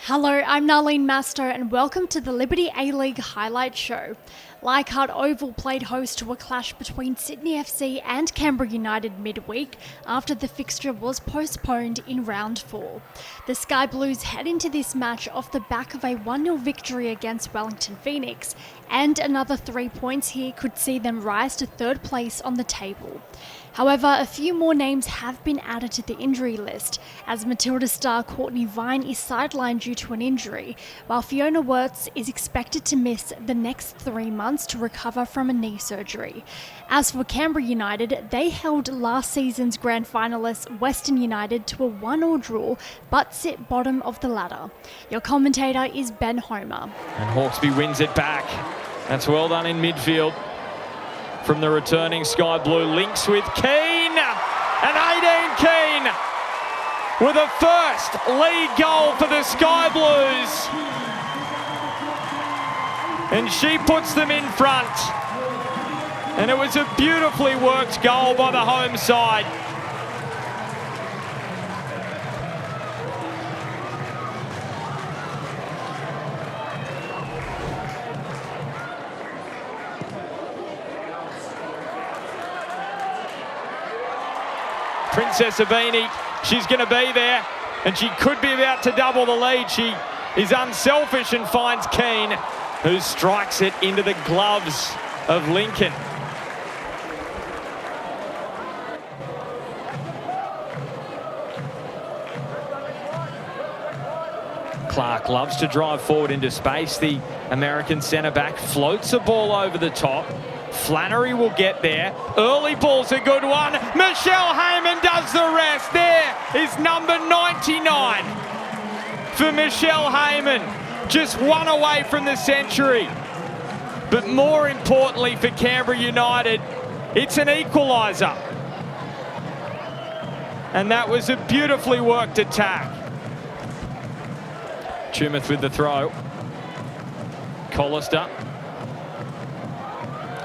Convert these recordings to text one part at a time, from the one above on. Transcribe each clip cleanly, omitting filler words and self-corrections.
Hello, I'm Narlene Masto and welcome to the Liberty A-League Highlight Show. Leichhardt Oval played host to a clash between Sydney FC and Camber United midweek after the fixture was postponed in round 4. The Sky Blues head into this match off the back of a 1-0 victory against Wellington Phoenix, and another 3 points here could see them rise to third place on the table. However, a few more names have been added to the injury list, as Matilda star Courtney Vine is sidelined due to an injury, while Fiona Wirtz is expected to miss the next 3 months to recover from a knee surgery. As for Camber United, they held last season's grand finalists Western United to a 1-1 draw, but sit bottom of the ladder. Your commentator is Ben Homer. And Hawkesby wins it back. That's well done in midfield. From the returning Sky Blue, links with Keane, and 18 Keane with a first lead goal for the Sky Blues. And she puts them in front. And it was a beautifully worked goal by the home side. Princess Abini, she's going to be there, and she could be about to double the lead. She is unselfish and finds Keane, who strikes it into the gloves of Lincoln. Clark loves to drive forward into space. The American centre-back floats a ball over the top. Flannery will get there. Early ball's a good one. Michelle Heyman does the rest. There is number 99 for Michelle Heyman. Just one away from the century. But more importantly for Canberra United, it's an equaliser. And that was a beautifully worked attack. Tumeth with the throw. Collister.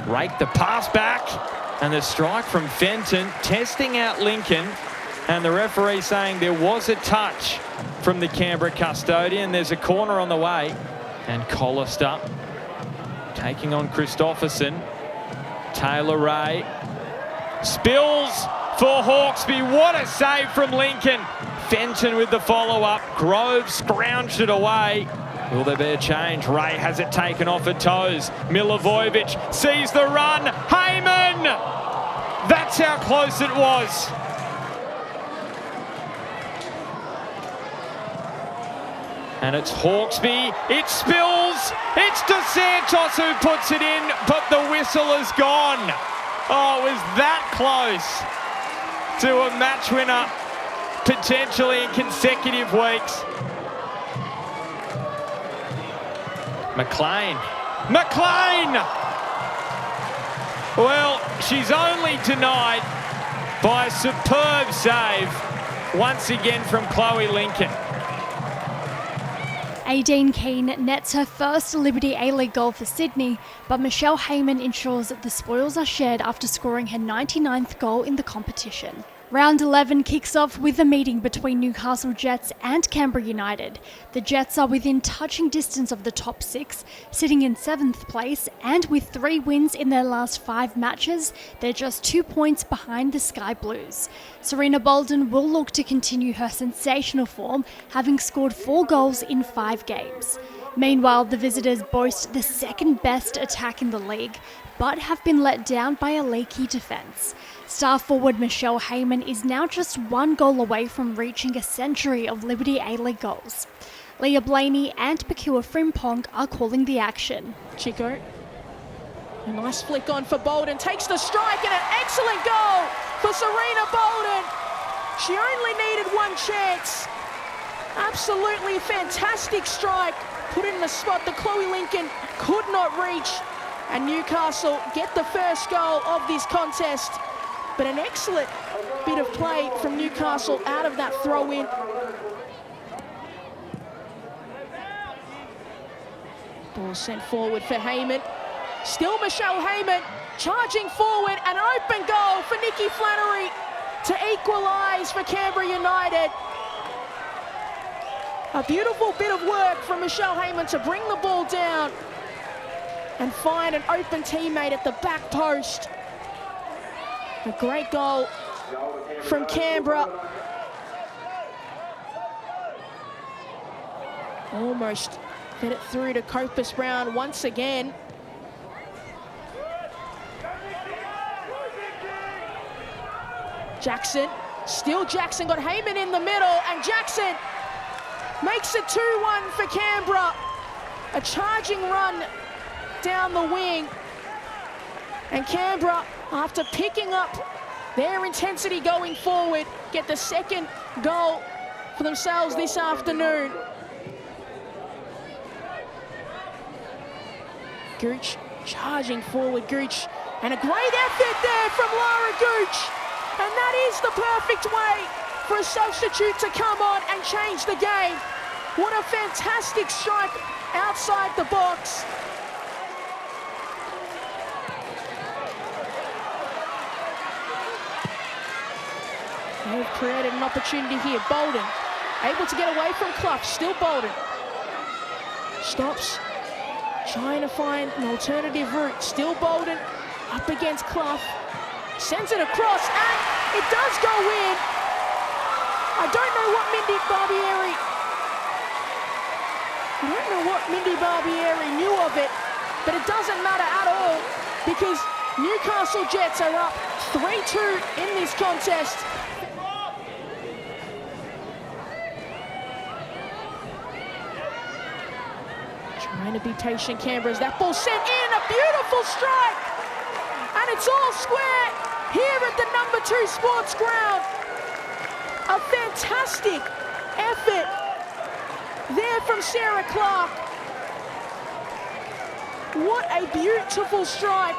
Rake the pass back, and the strike from Fenton, testing out Lincoln, and the referee saying there was a touch from the Canberra custodian. There's a corner on the way, and Collister taking on Christopherson. Taylor Ray spills for Hawkesby. What a save from Lincoln. Fenton with the follow-up. Grove scrounged it away. Will there be a change? Ray has it taken off her toes. Milivojevic sees the run. Heyman! That's how close it was. And it's Hawkesby. It spills. It's DeSantos who puts it in, but the whistle is gone. Oh, it was that close to a match winner, potentially in consecutive weeks. McLean. Well, she's only denied by a superb save once again from Chloe Lincoln. Aideen Keane nets her first Liberty A-League goal for Sydney, but Michelle Heyman ensures that the spoils are shared after scoring her 99th goal in the competition. Round 11 kicks off with a meeting between Newcastle Jets and Camber United. The Jets are within touching distance of the top 6, sitting in 7th place, and with 3 wins in their last 5 matches, they're just 2 points behind the Sky Blues. Serena Bolden will look to continue her sensational form, having scored 4 goals in 5 games. Meanwhile, the visitors boast the second best attack in the league, but have been let down by a leaky defence. Star forward Michelle Heyman is now just 1 goal away from reaching a century of Liberty A-League goals. Leah Blaney and Pakua Frimpong are calling the action. Chico, a nice flick on for Bolden, takes the strike, and an excellent goal for Serena Bolden. She only needed 1 chance. Absolutely fantastic strike, put in the spot that Chloe Lincoln could not reach, and Newcastle get the first goal of this contest. But an excellent bit of play from Newcastle out of that throw-in. Ball sent forward for Heyman. Still Michelle Heyman charging forward. An open goal for Nikki Flannery to equalise for Canberra United. A beautiful bit of work from Michelle Heyman to bring the ball down and find an open teammate at the back post. A great goal from Canberra. Almost fed it through to Copus Brown once again. Jackson, still Jackson, got Heyman in the middle, and Jackson makes it 2-1 for Canberra. A charging run down the wing. And Canberra, after picking up their intensity going forward, get the second goal for themselves this afternoon. Gooch charging forward, Gooch, and a great effort there from Lara Gooch. And that is the perfect way for a substitute to come on and change the game. What a fantastic strike outside the box. They've created an opportunity here. Bolden, able to get away from Clough. Still Bolden. Stops, trying to find an alternative route. Still Bolden, up against Clough. Sends it across, and it does go in. I don't know what Mindy Barbieri knew of it, but it doesn't matter at all because Newcastle Jets are up 3-2 in this contest. Trying to be patient, Canberra, as that ball sent in, a beautiful strike, and it's all square here at the number 2 sports ground. A fantastic effort there from Sarah Clark. What a beautiful strike.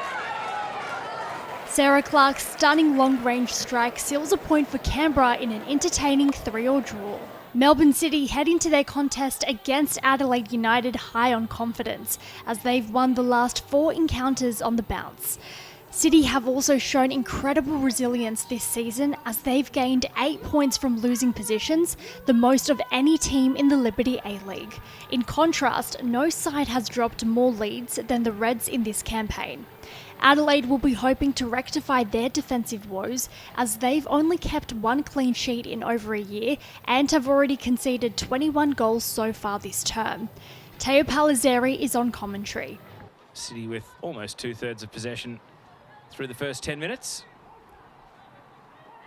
Sarah Clark's stunning long-range strike seals a point for Canberra in an entertaining 3-3 draw. Melbourne City head into their contest against Adelaide United high on confidence, as they've won the last 4 encounters on the bounce. City have also shown incredible resilience this season as they've gained 8 points from losing positions, the most of any team in the Liberty A-League. In contrast, no side has dropped more leads than the Reds in this campaign. Adelaide will be hoping to rectify their defensive woes as they've only kept 1 clean sheet in over a year and have already conceded 21 goals so far this term. Teo Palizzeri is on commentary. City with almost 2/3 of possession through the first 10 minutes.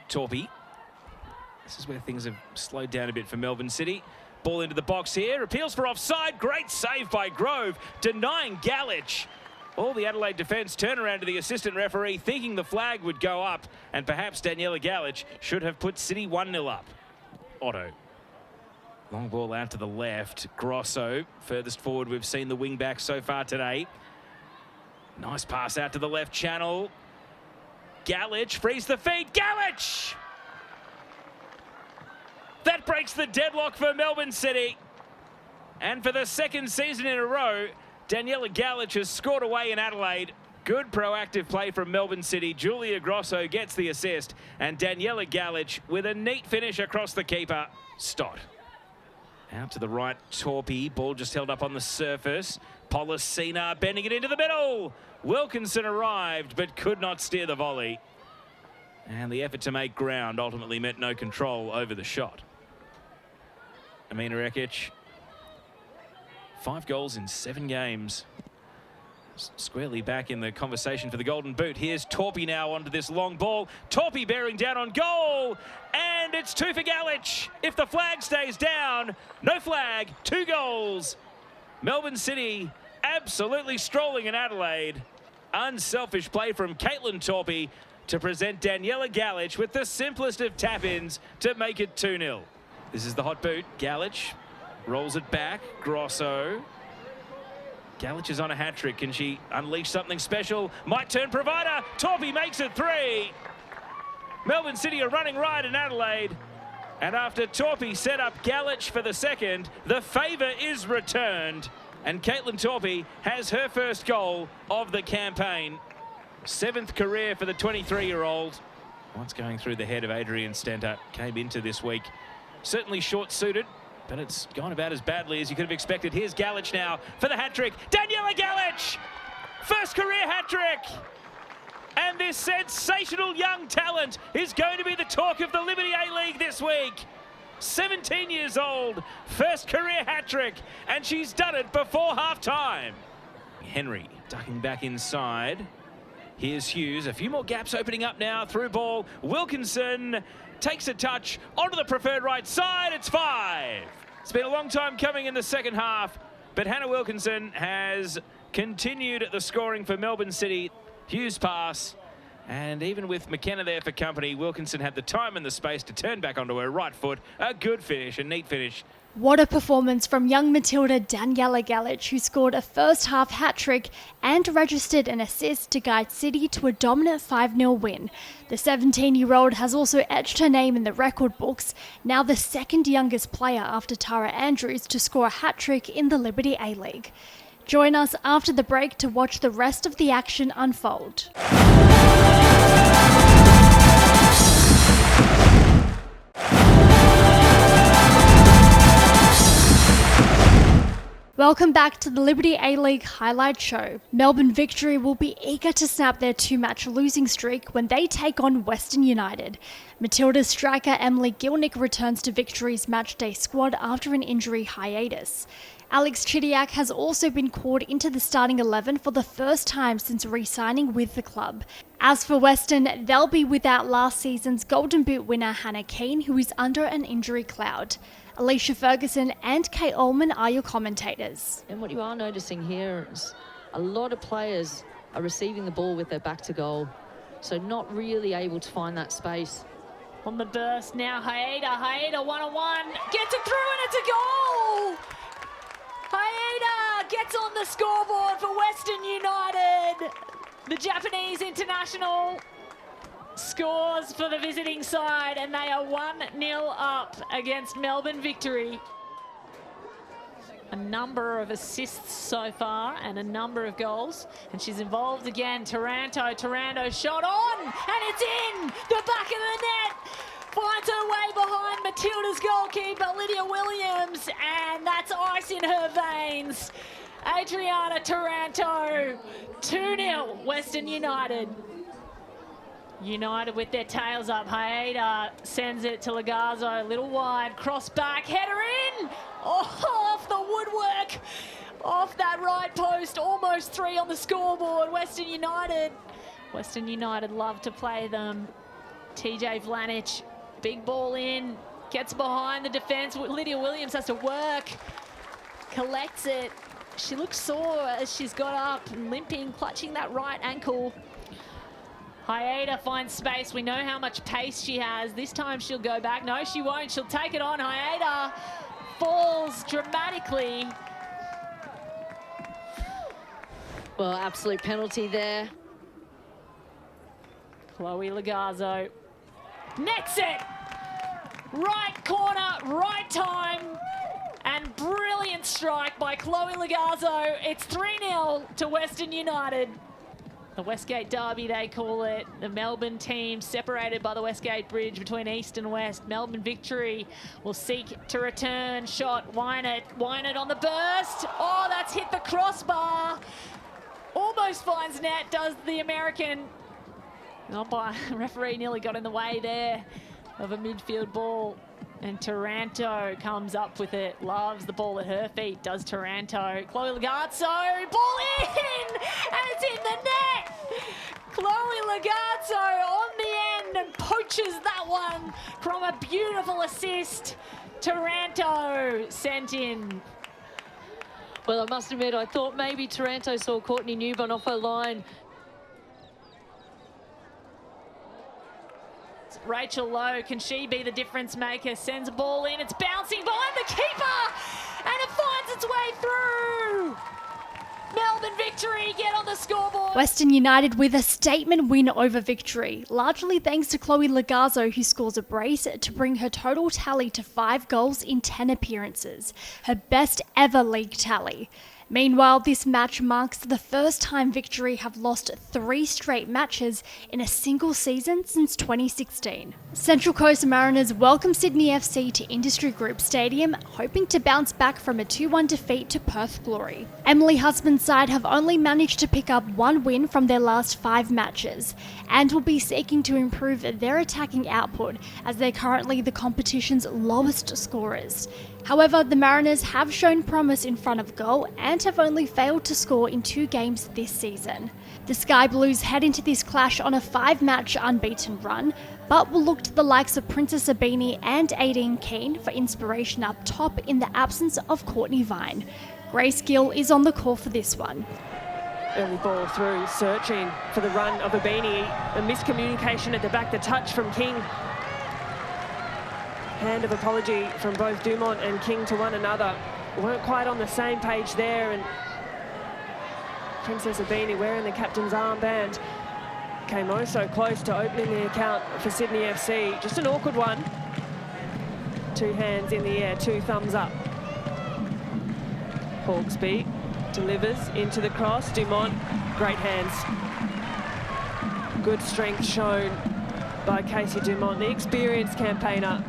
Torpy. This is where things have slowed down a bit for Melbourne City. Ball into the box here. Appeals for offside. Great save by Grove, denying Galich. All the Adelaide defence turn around to the assistant referee, thinking the flag would go up, and perhaps Daniela Galich should have put City 1-0 up. Otto. Long ball out to the left. Grosso, furthest forward we've seen the wing back so far today. Nice pass out to the left channel. Galich frees the feed. Galich! That breaks the deadlock for Melbourne City. And for the second season in a row, Daniela Galich has scored away in Adelaide. Good proactive play from Melbourne City. Julia Grosso gets the assist, and Daniela Galich with a neat finish across the keeper. Stott. Out to the right, Torpy. Ball just held up on the surface. Policina bending it into the middle. Wilkinson arrived, but could not steer the volley. And the effort to make ground ultimately meant no control over the shot. Amina Rekic. 5 goals in 7 games. Squarely back in the conversation for the Golden Boot. Here's Torpy now onto this long ball. Torpy bearing down on goal. And it's 2 for Galich. If the flag stays down, no flag, 2 goals. Melbourne City absolutely strolling in Adelaide. Unselfish play from Caitlin Torpy to present Daniela Galich with the simplest of tap-ins to make it 2-0. This is the hot boot. Galich rolls it back. Grosso. Galich is on a hat-trick. Can she unleash something special? Might turn provider. Torpy makes it 3. Melbourne City are running right in Adelaide. And after Torpy set up Galich for the second, the favour is returned. And Caitlin Torpy has her first goal of the campaign. 7th career for the 23-year-old. What's going through the head of Adrian Stenter came into this week certainly short-suited, but it's gone about as badly as you could have expected. Here's Galich now for the hat-trick. Daniela Galich! First career hat-trick! And this sensational young talent is going to be the talk of the Liberty A-League this week. 17 years old, first career hat-trick, and she's done it before half-time. Henry ducking back inside. Here's Hughes, a few more gaps opening up now, through ball. Wilkinson takes a touch onto the preferred right side, it's 5. It's been a long time coming in the second half, but Hannah Wilkinson has continued the scoring for Melbourne City. Hughes pass, and even with McKenna there for company, Wilkinson had the time and the space to turn back onto her right foot. A good finish, a neat finish. What a performance from young Matilda Daniela Galich, who scored a first-half hat-trick and registered an assist to guide City to a dominant 5-0 win. The 17-year-old has also etched her name in the record books, now the second youngest player after Tara Andrews to score a hat-trick in the Liberty A-League. Join us after the break to watch the rest of the action unfold. Welcome back to the Liberty A-League highlight show. Melbourne Victory will be eager to snap their 2-match losing streak when they take on Western United. Matilda's striker Emily Gilnick returns to Victory's matchday squad after an injury hiatus. Alex Chidiac has also been called into the starting 11 for the first time since re-signing with the club. As for Western, they'll be without last season's Golden Boot winner Hannah Keane, who is under an injury cloud. Alicia Ferguson and Kate Ullman are your commentators. And what you are noticing here is a lot of players are receiving the ball with their back to goal, so not really able to find that space. On the burst now, Haida one-on-one, gets it through and it's a goal! Haida gets on the scoreboard for Western United. The Japanese international scores for the visiting side, and they are 1-0 up against Melbourne Victory. A number of assists so far and a number of goals, and she's involved again. Taranto shot on, and it's in the back of the net. Finds her way behind Matilda's goalkeeper Lydia Williams, and that's ice in her veins. Adriana Taranto, 2-0 Western United. United with their tails up. Haida sends it to Lagazzo, a little wide, cross back, header in! Oh, off the woodwork, off that right post, almost 3 on the scoreboard. Western United love to play them. TJ Vlanich, big ball in, gets behind the defence. Lydia Williams has to work, collects it. She looks sore as she's got up, limping, clutching that right ankle. Haida finds space. We know how much pace she has. This time she'll go back. No, she won't. She'll take it on. Haida falls dramatically. Well, absolute penalty there. Chloe Lagazzo nets it. Right corner, right time. And brilliant strike by Chloe Lagazzo. It's 3-0 to Western United. The Westgate Derby, they call it. The Melbourne team separated by the Westgate Bridge between East and West. Melbourne Victory will seek to return. Shot, Wynett on the burst. Oh, that's hit the crossbar. Almost finds net, does the American. Referee nearly got in the way there of a midfield ball. And Taranto comes up with it, loves the ball at her feet, does Taranto. Chloe Lagazzo, ball in, and it's in the net. Chloe Lagazzo on the end and poaches that one from a beautiful assist. Taranto sent in. Well, I must admit, I thought maybe Taranto saw Courtney Newbon off her line. Rachel Lowe, can she be the difference maker? Sends a ball in, it's bouncing behind the keeper, and it finds its way through. Melbourne Victory get on the scoreboard. Western United with a statement win over Victory, largely thanks to Chloe Lagazzo, who scores a brace to bring her total tally to 5 goals in 10 appearances, her best ever league tally. Meanwhile, this match marks the first time Victory have lost 3 straight matches in a single season since 2016. Central Coast Mariners welcome Sydney FC to Industry Group Stadium, hoping to bounce back from a 2-1 defeat to Perth Glory. Emily Husband's side have only managed to pick up 1 win from their last 5 matches, and will be seeking to improve their attacking output as they're currently the competition's lowest scorers. However, the Mariners have shown promise in front of goal and have only failed to score in 2 games this season. The Sky Blues head into this clash on a 5-match unbeaten run, but will look to the likes of Princess Abini and Aideen Keane for inspiration up top in the absence of Courtney Vine. Grace Gill is on the call for this one. Early ball through, searching for the run of Abini. A miscommunication at the back, the touch from King. Hand of apology from both Dumont and King to one another. Weren't quite on the same page there, and Princess Abini, wearing the captain's armband, came oh so close to opening the account for Sydney FC. Just an awkward one. 2 hands in the air, 2 thumbs up. Hawkesby delivers into the cross. Dumont, great hands. Good strength shown by Casey Dumont, the experienced campaigner.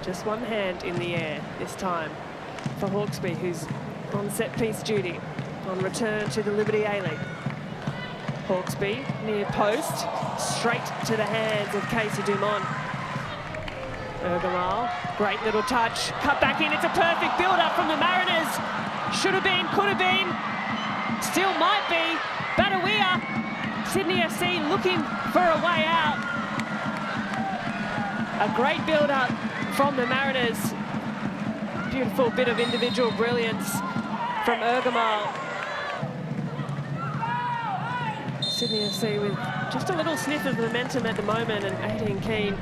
Just 1 hand in the air this time for Hawkesby, who's on set-piece duty on return to the Liberty A-League. Hawkesby, near post, straight to the hands of Casey Dumont. Ergamal, great little touch, cut back in. It's a perfect build-up from the Mariners. Should have been, could have been, still might be. Badawia, Sydney FC looking for a way out. A great build-up from the Mariners. Beautiful bit of individual brilliance from Ergamal. Sydney FC with just a little sniff of momentum at the moment, and Aideen Keane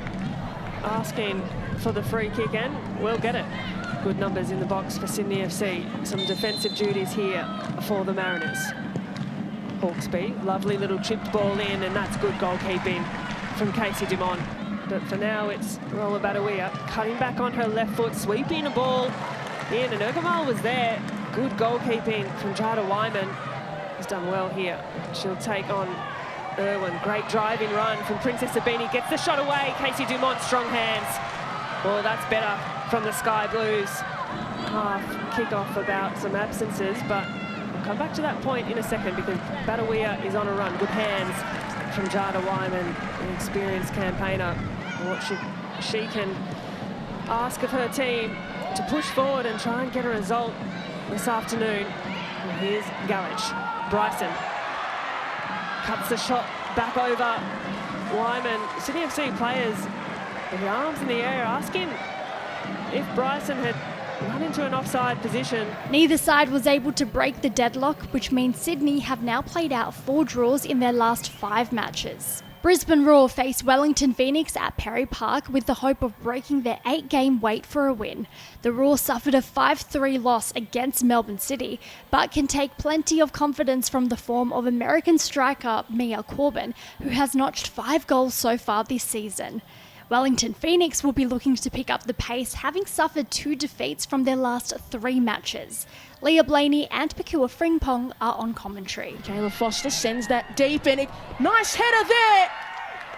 asking for the free kick, and will get it. Good numbers in the box for Sydney FC. Some defensive duties here for the Mariners. Hawkesby, lovely little chipped ball in, and that's good goalkeeping from Casey Dumont. But for now, it's Rolla Badawia cutting back on her left foot, sweeping a ball in, and Ergamal was there. Good goalkeeping from Jada Wyman. Has done well here. She'll take on Irwin. Great driving run from Princess Abini. Gets the shot away. Casey Dumont, strong hands. Well, that's better from the Sky Blues. Half kick-off about some absences, but we'll come back to that point in a second because Badawia is on a run. Good hands from Jada Wyman, an experienced campaigner. What she can ask of her team to push forward and try and get a result this afternoon. And here's Galich. Bryson cuts the shot back over Wyman. Sydney FC players with their arms in the air asking if Bryson had run into an offside position. Neither side was able to break the deadlock, which means Sydney have now played out 4 draws in their last 5 matches. Brisbane Roar face Wellington Phoenix at Perry Park with the hope of breaking their 8-game wait for a win. The Roar suffered a 5-3 loss against Melbourne City, but can take plenty of confidence from the form of American striker Mia Corbin, who has notched 5 goals so far this season. Wellington Phoenix will be looking to pick up the pace, having suffered 2 defeats from their last 3 matches. Leah Blaney and Pakua Frimpong are on commentary. Kayla Foster sends that deep in. Nice header there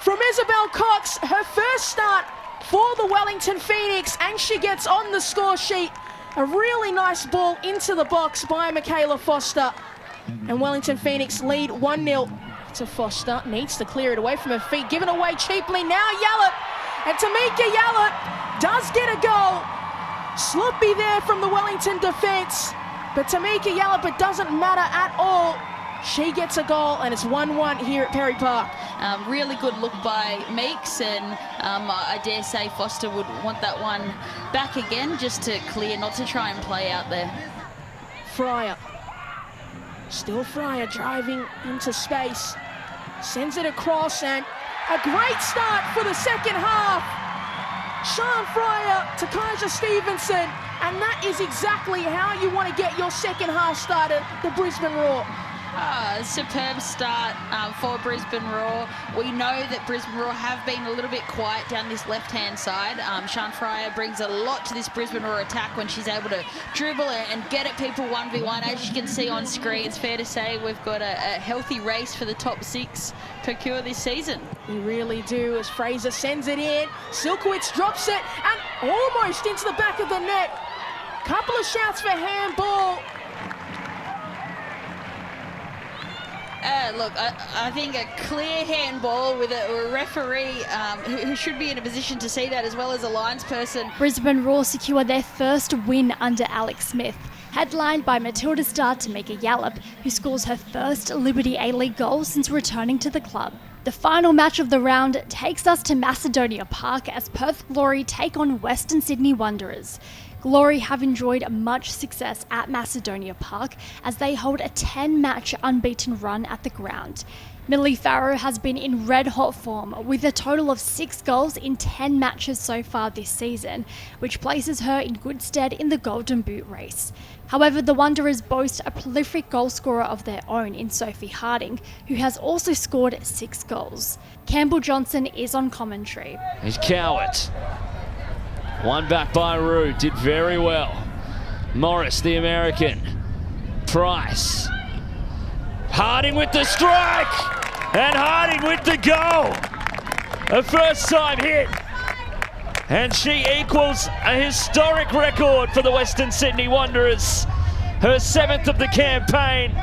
from Isabel Cox. Her first start for the Wellington Phoenix, and she gets on the score sheet. A really nice ball into the box by Michaela Foster. And Wellington Phoenix lead 1-0 to Foster. Needs to clear it away from her feet. Given away cheaply. Now Yallop. And Tamika Yallop does get a goal. Sloppy there from the Wellington defence. But Tamika Yallop, it doesn't matter at all. She gets a goal, and it's 1-1 here at Perry Park. Really good look by Meeks, and I dare say Foster would want that one back again just to clear, not to try and play out there. Fryer. Still Fryer driving into space. Sends it across, and a great start for the second half. Sean Fryer to Kaiser Stevenson. And that is exactly how you want to get your second half started, the Brisbane Roar. Superb start for Brisbane Roar. We know that Brisbane Roar have been a little bit quiet down this left-hand side. Sian Fryer brings a lot to this Brisbane Roar attack when she's able to dribble and get at people 1v1. As you can see on screen, it's fair to say we've got a healthy race for the top 6 procure this season. We really do, as Fraser sends it in. Silkowitz drops it and almost into the back of the net. Couple of shouts for handball. Look, I think a clear handball with a referee who should be in a position to see that, as well as a linesperson. Brisbane Roar secure their first win under Alex Smith, headlined by Matilda star Tamika Yallop, who scores her first Liberty A-League goal since returning to the club. The final match of the round takes us to Macedonia Park as Perth Glory take on Western Sydney Wanderers. Glory have enjoyed much success at Macedonia Park as they hold a 10-match unbeaten run at the ground. Millie Farrow has been in red-hot form with a total of 6 goals in 10 matches so far this season, which places her in good stead in the Golden Boot race. However, the Wanderers boast a prolific goal scorer of their own in Sophie Harding, who has also scored 6 goals. Campbell Johnson is on commentary. He's Cowart. One back by Rue, did very well. Morris, the American. Price. Harding with the strike! And Harding with the goal! A first time hit. And she equals a historic record for the Western Sydney Wanderers. Her 7th of the campaign.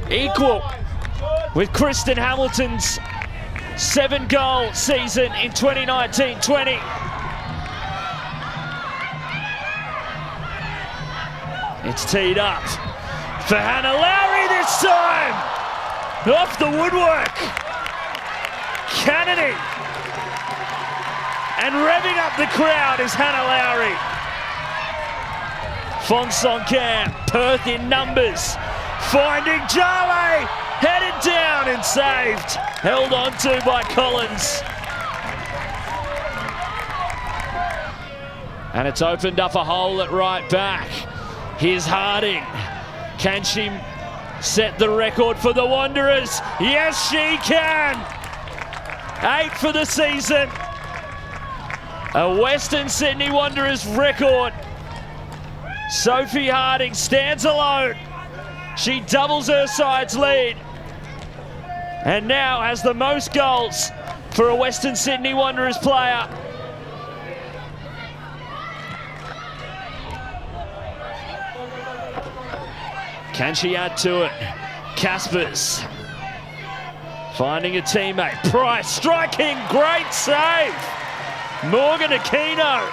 Equal with Kristen Hamilton's 7-goal season in 2019-20. It's teed up for Hannah Lowry this time. Off the woodwork. Cannoning. And revving up the crowd is Hannah Lowry. Fonsong Cam, Perth in numbers. Finding Jale. Headed down and saved. Held on to by Collins. And it's opened up a hole at right back. Here's Harding. Can she set the record for the Wanderers? Yes, she can. 8 for the season. A Western Sydney Wanderers record. Sophie Harding stands alone. She doubles her side's lead. And now has the most goals for a Western Sydney Wanderers player. Can she add to it? Caspers finding a teammate. Price striking, great save. Morgan Aquino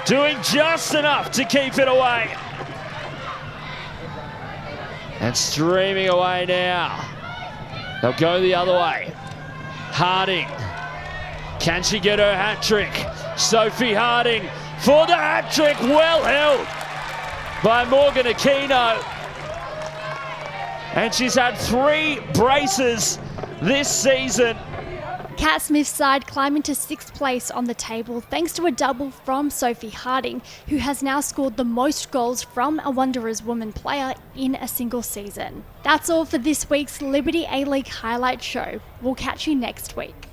doing just enough to keep it away. And streaming away now. They'll go the other way. Harding. Can she get her hat trick? Sophie Harding for the hat trick, well held by Morgan Aquino. And she's had 3 braces this season. Kat Smith's side climbing to 6th place on the table thanks to a double from Sophie Harding, who has now scored the most goals from a Wanderers woman player in a single season. That's all for this week's Liberty A-League Highlight Show. We'll catch you next week.